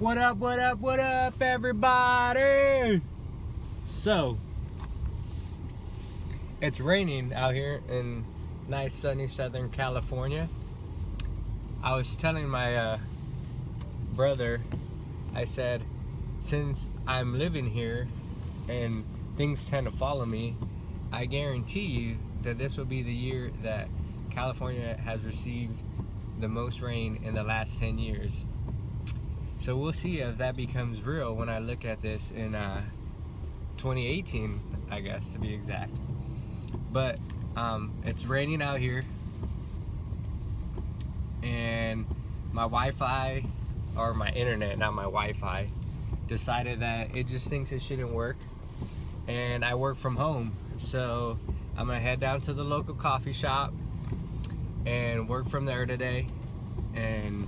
What up, everybody? So, it's raining out here in nice sunny Southern California. I was telling my brother, I said, since I'm living here and things tend to follow me, I guarantee you that this will be the year that California has received the most rain in the last 10 years. So we'll see if that becomes real when I look at this in 2018, I guess, to be exact. But it's raining out here, and my Wi-Fi, or my internet, not my Wi-Fi, decided that it just thinks it shouldn't work. And I work from home, so I'm gonna head down to the local coffee shop and work from there today, and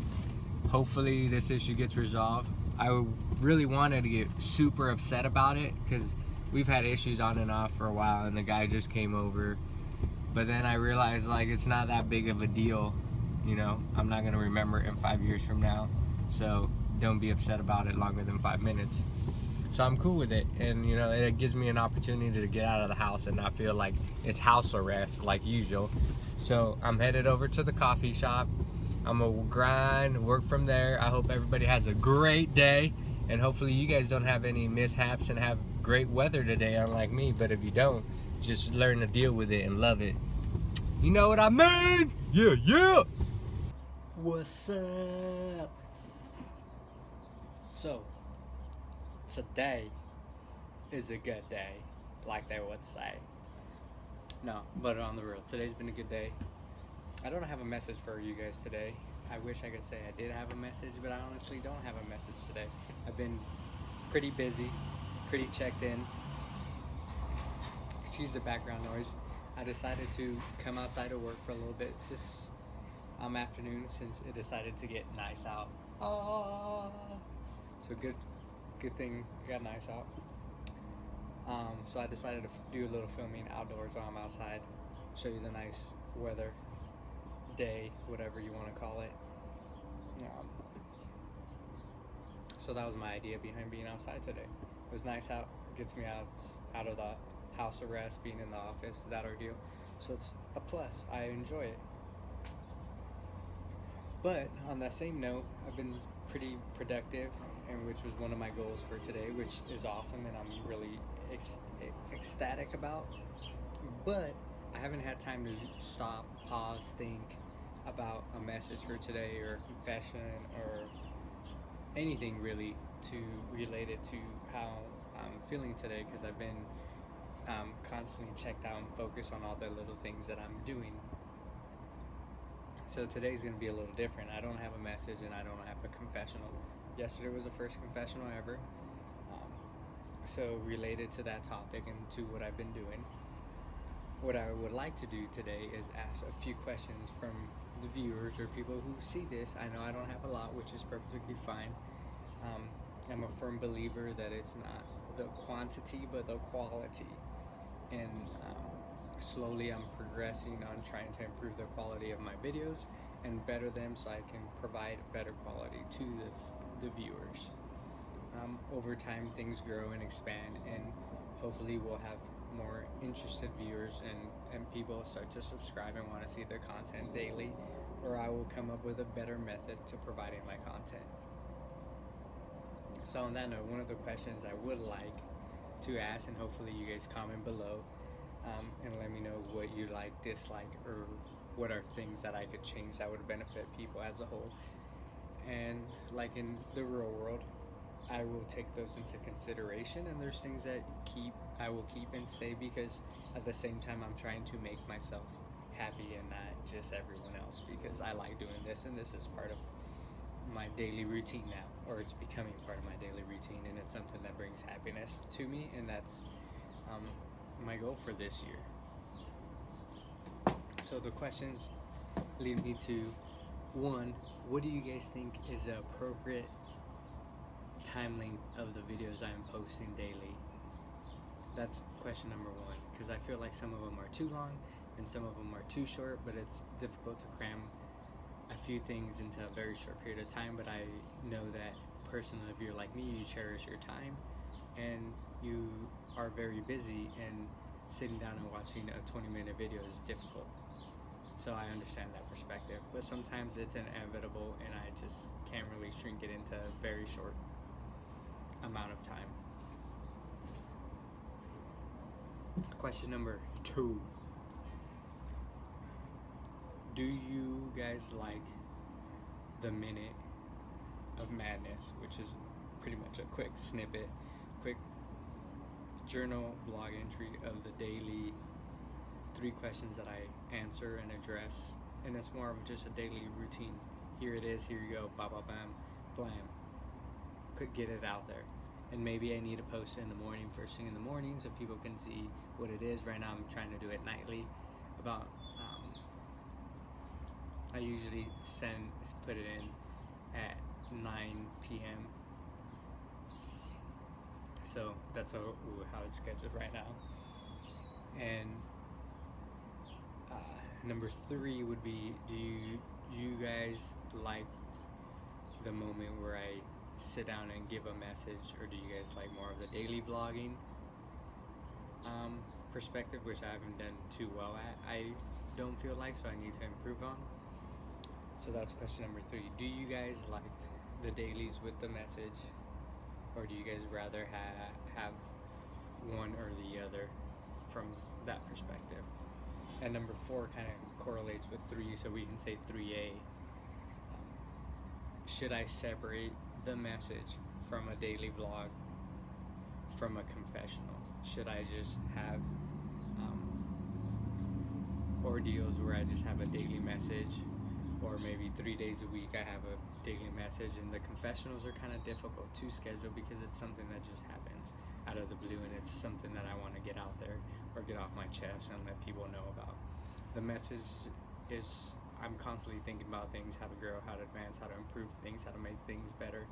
hopefully this issue gets resolved. I really wanted to get super upset about it because we've had issues on and off for a while, and the guy just came over. But then I realized, like, it's not that big of a deal, you know. I'm not gonna remember it in 5 years from now, so don't be upset about it longer than 5 minutes. So I'm cool with it, and you know, it gives me an opportunity to get out of the house and not feel like it's house arrest like usual. So I'm headed over to the coffee shop. I'm gonna grind, work from there. I hope everybody has a great day, and hopefully you guys don't have any mishaps and have great weather today, unlike me. But if you don't, just learn to deal with it and love it. You know what I mean? Yeah. What's up? So, today is a good day, like they would say. No, but on the real, today's been a good day. I don't have a message for you guys today. I wish I could say I did have a message, but I honestly don't have a message today. I've been pretty busy, pretty checked in. Excuse the background noise. I decided to come outside to work for a little bit this afternoon since it decided to get nice out. So good thing it got nice out. So I decided to do a little filming outdoors while I'm outside, show you the nice weather, day, whatever you want to call it. So that was my idea behind being outside today. It was nice out, gets me out of the house arrest, being in the office, that ordeal. So it's a plus. I enjoy it. But on that same note, I've been pretty productive, and which was one of my goals for today, which is awesome, and I'm really ecstatic about. But I haven't had time to stop, pause, think about a message for today, or a confession, or anything really to relate it to how I'm feeling today, because I've been constantly checked out and focused on all the little things that I'm doing. So today's going to be a little different. I don't have a message, and I don't have a confessional. Yesterday was the first confessional ever. So related to that topic and to what I've been doing, what I would like to do today is ask a few questions from the viewers or people who see this. I know I don't have a lot, which is perfectly fine. I'm a firm believer that it's not the quantity but the quality, and slowly I'm progressing on trying to improve the quality of my videos and better them so I can provide better quality to the viewers. Over time things grow and expand, and hopefully we'll have more interested viewers, and people start to subscribe and want to see the content daily, or I will come up with a better method to providing my content. So on that note, one of the questions I would like to ask, and hopefully you guys comment below, and let me know what you like, dislike, or what are things that I could change that would benefit people as a whole. And like in the real world, I will take those into consideration, and there's things that I will keep and stay, because at the same time I'm trying to make myself happy and not just everyone else, because I like doing this, and this is part of my daily routine now, or it's becoming part of my daily routine, and it's something that brings happiness to me, and that's my goal for this year. So the questions lead me to, one, what do you guys think is the appropriate time length of the videos I am posting daily? That's question number one, because I feel like some of them are too long and some of them are too short, but it's difficult to cram a few things into a very short period of time. But I know that person, if you're like me, you cherish your time and you are very busy, and sitting down and watching a 20-minute video is difficult. So I understand that perspective, but sometimes it's inevitable and I just can't really shrink it into a very short amount of time. Question number 2. Do you guys like the Minute of Madness, which is pretty much a quick snippet, quick journal blog entry of the daily 3 questions that I answer and address, and it's more of just a daily routine. Here it is, here you go, ba ba bam, blam. Could get it out there. And maybe I need to post it in the morning, first thing in the morning, so people can see what it is. Right now I'm trying to do it nightly. About I usually put it in at 9 p.m. So that's how it's scheduled right now. And number 3 would be, do you guys like the moment where I sit down and give a message, or do you guys like more of the daily vlogging perspective, which I haven't done too well at? I don't feel like, so I need to improve on. So that's question number 3. Do you guys like the dailies with the message, or do you guys rather have one or the other from that perspective? And number 4 kind of correlates with 3, so we can say 3A. Should I separate the message from a daily vlog from a confessional? Should I just have ordeals where I just have a daily message, or maybe 3 days a week I have a daily message? And the confessionals are kind of difficult to schedule because it's something that just happens out of the blue, and it's something that I want to get out there or get off my chest and let people know about. The message is, I'm constantly thinking about things, how to grow, how to advance, how to improve things, how to make things better.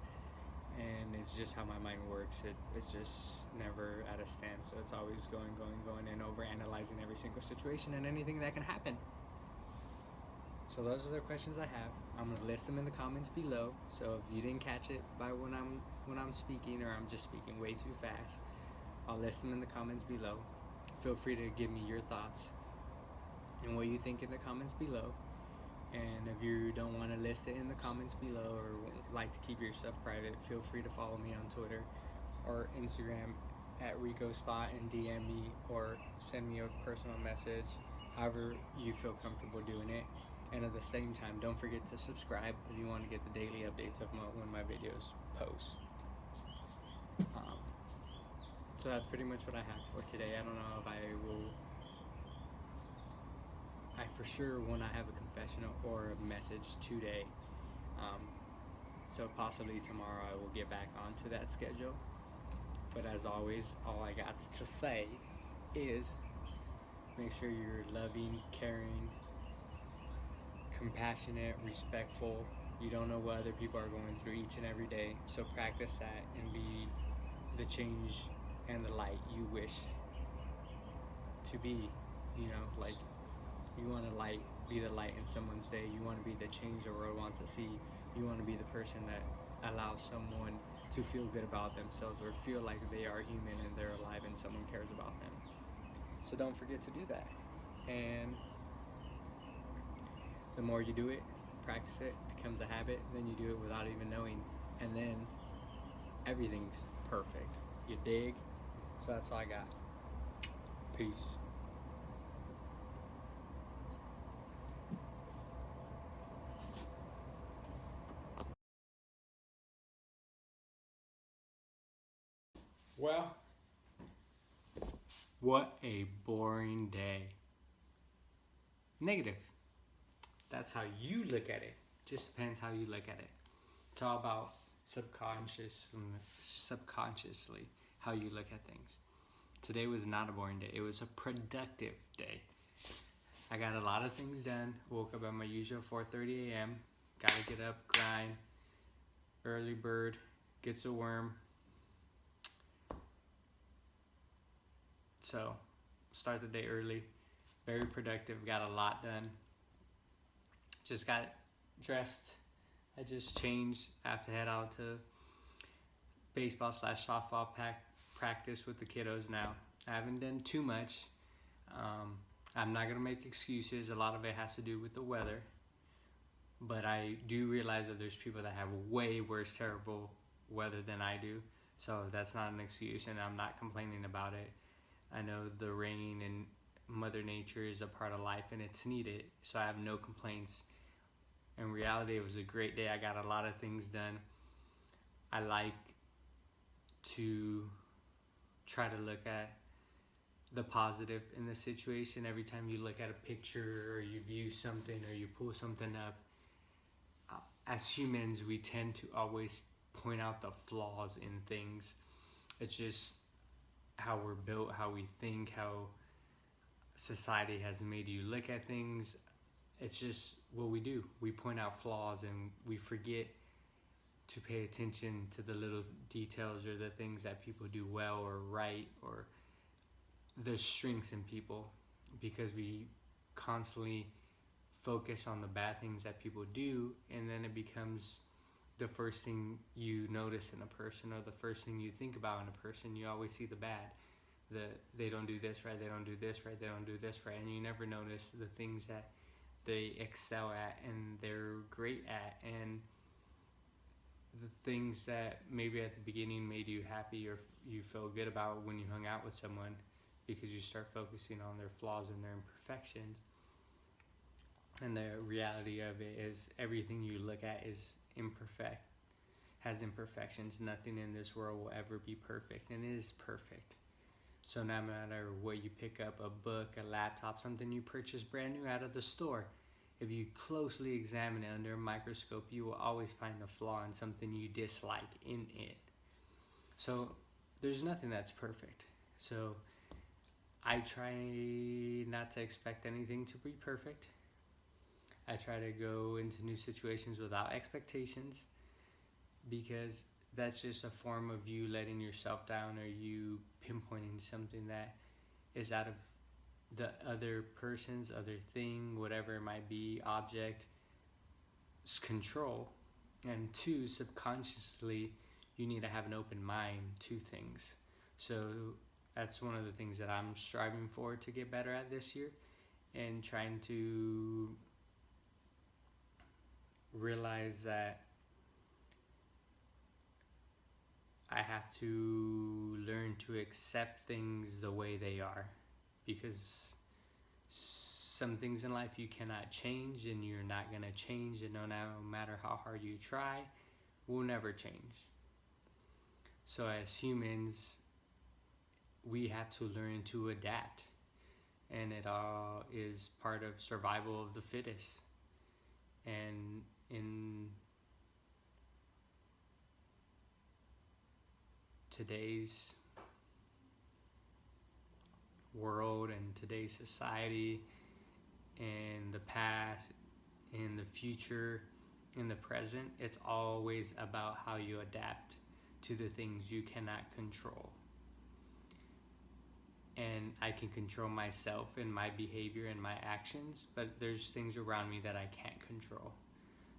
And it's just how my mind works. It's just never at a stand. So it's always going, and over analyzing every single situation and anything that can happen. So those are the questions I have. I'm gonna list them in the comments below. So if you didn't catch it by when I'm speaking, or I'm just speaking way too fast, I'll list them in the comments below. Feel free to give me your thoughts and what you think in the comments below. And if you don't want to list it in the comments below, or like to keep yourself private, feel free to follow me on Twitter or Instagram at RicoSpot and DM me, or send me a personal message, however you feel comfortable doing it. And at the same time, don't forget to subscribe if you want to get the daily updates of when my videos post. So that's pretty much what I have for today. I don't know if I for sure when I have a confessional or a message today. So possibly tomorrow I will get back onto that schedule. But as always, all I got to say is make sure you're loving, caring, compassionate, respectful. You don't know what other people are going through each and every day. So practice that and be the change and the light you wish to be. You know, like, you want to be the light in someone's day. You want to be the change the world wants to see. You want to be the person that allows someone to feel good about themselves, or feel like they are human and they're alive and someone cares about them. So don't forget to do that. And the more you do it, practice it, becomes a habit, then you do it without even knowing, and then everything's perfect. You dig? So that's all I got. Peace. Well, what a boring day. Negative. That's how you look at it. Just depends how you look at it. It's all about subconsciously how you look at things. Today was not a boring day. It was a productive day. I got a lot of things done. Woke up at my usual 4:30 a.m. Gotta get up, grind. Early bird gets a worm. So, start the day early. Very productive. Got a lot done. Just got dressed. I just changed. I have to head out to baseball / softball practice with the kiddos now. I haven't done too much. I'm not gonna make excuses. A lot of it has to do with the weather, but I do realize that there's people that have way worse terrible weather than I do, so that's not an excuse, and I'm not complaining about it. I know the rain and Mother Nature is a part of life and it's needed, so I have no complaints. In reality, it was a great day. I got a lot of things done. I like to try to look at the positive in the situation. Every time you look at a picture or you view something or you pull something up, as humans, we tend to always point out the flaws in things. It's just how we're built, how we think, how society has made you look at things. It's just what we do. We point out flaws and we forget to pay attention to the little details or the things that people do well or right, or the strengths in people, because we constantly focus on the bad things that people do, and then it becomes the first thing you notice in a person or the first thing you think about in a person. You always see the bad. They don't do this right, they don't do this right, they don't do this right, and you never notice the things that they excel at and they're great at, and the things that maybe at the beginning made you happy or you felt good about when you hung out with someone, because you start focusing on their flaws and their imperfections. And the reality of it is everything you look at is imperfect, has imperfections. Nothing in this world will ever be perfect, and it is perfect. So no matter what you pick up, a book, a laptop, something you purchase brand new out of the store, if you closely examine it under a microscope, you will always find a flaw and something you dislike in it. So there's nothing that's perfect. So I try not to expect anything to be perfect. I try to go into new situations without expectations, because that's just a form of you letting yourself down, or you pinpointing something that is out of the other person's, other thing, whatever it might be, object, control. And two, subconsciously, you need to have an open mind to things. So that's one of the things that I'm striving for to get better at this year, and trying to realize that I have to learn to accept things the way they are, because some things in life you cannot change, and you're not going to change, and no matter how hard you try, will never change. So as humans, we have to learn to adapt, and it all is part of survival of the fittest. And in today's world and today's society, in the past, in the future, in the present, it's always about how you adapt to the things you cannot control. And I can control myself and my behavior and my actions, but there's things around me that I can't control.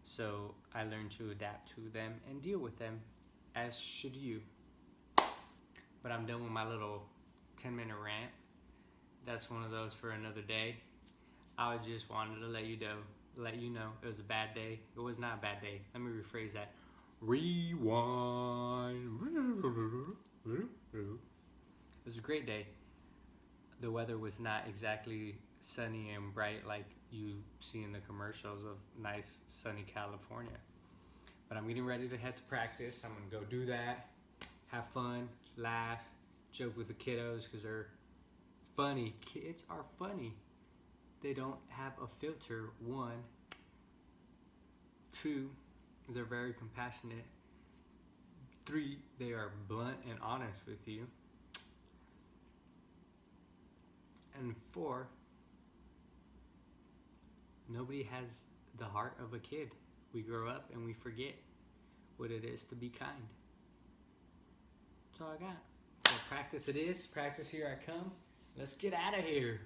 So I learn to adapt to them and deal with them, as should you. But I'm done with my little 10-minute rant. That's one of those for another day. I just wanted to let you know it was a bad day. It was not a bad day. Let me rephrase that. Rewind. It was a great day. The weather was not exactly sunny and bright like you see in the commercials of nice sunny California. But I'm getting ready to head to practice. I'm going to go do that, have fun, laugh, joke with the kiddos, because they're funny. Kids are funny. They don't have a filter, 1. 2, they're very compassionate. 3, they are blunt and honest with you. And 4, nobody has the heart of a kid. We grow up and we forget what it is to be kind. That's all I got. So practice it is. Practice here I come. Let's get out of here.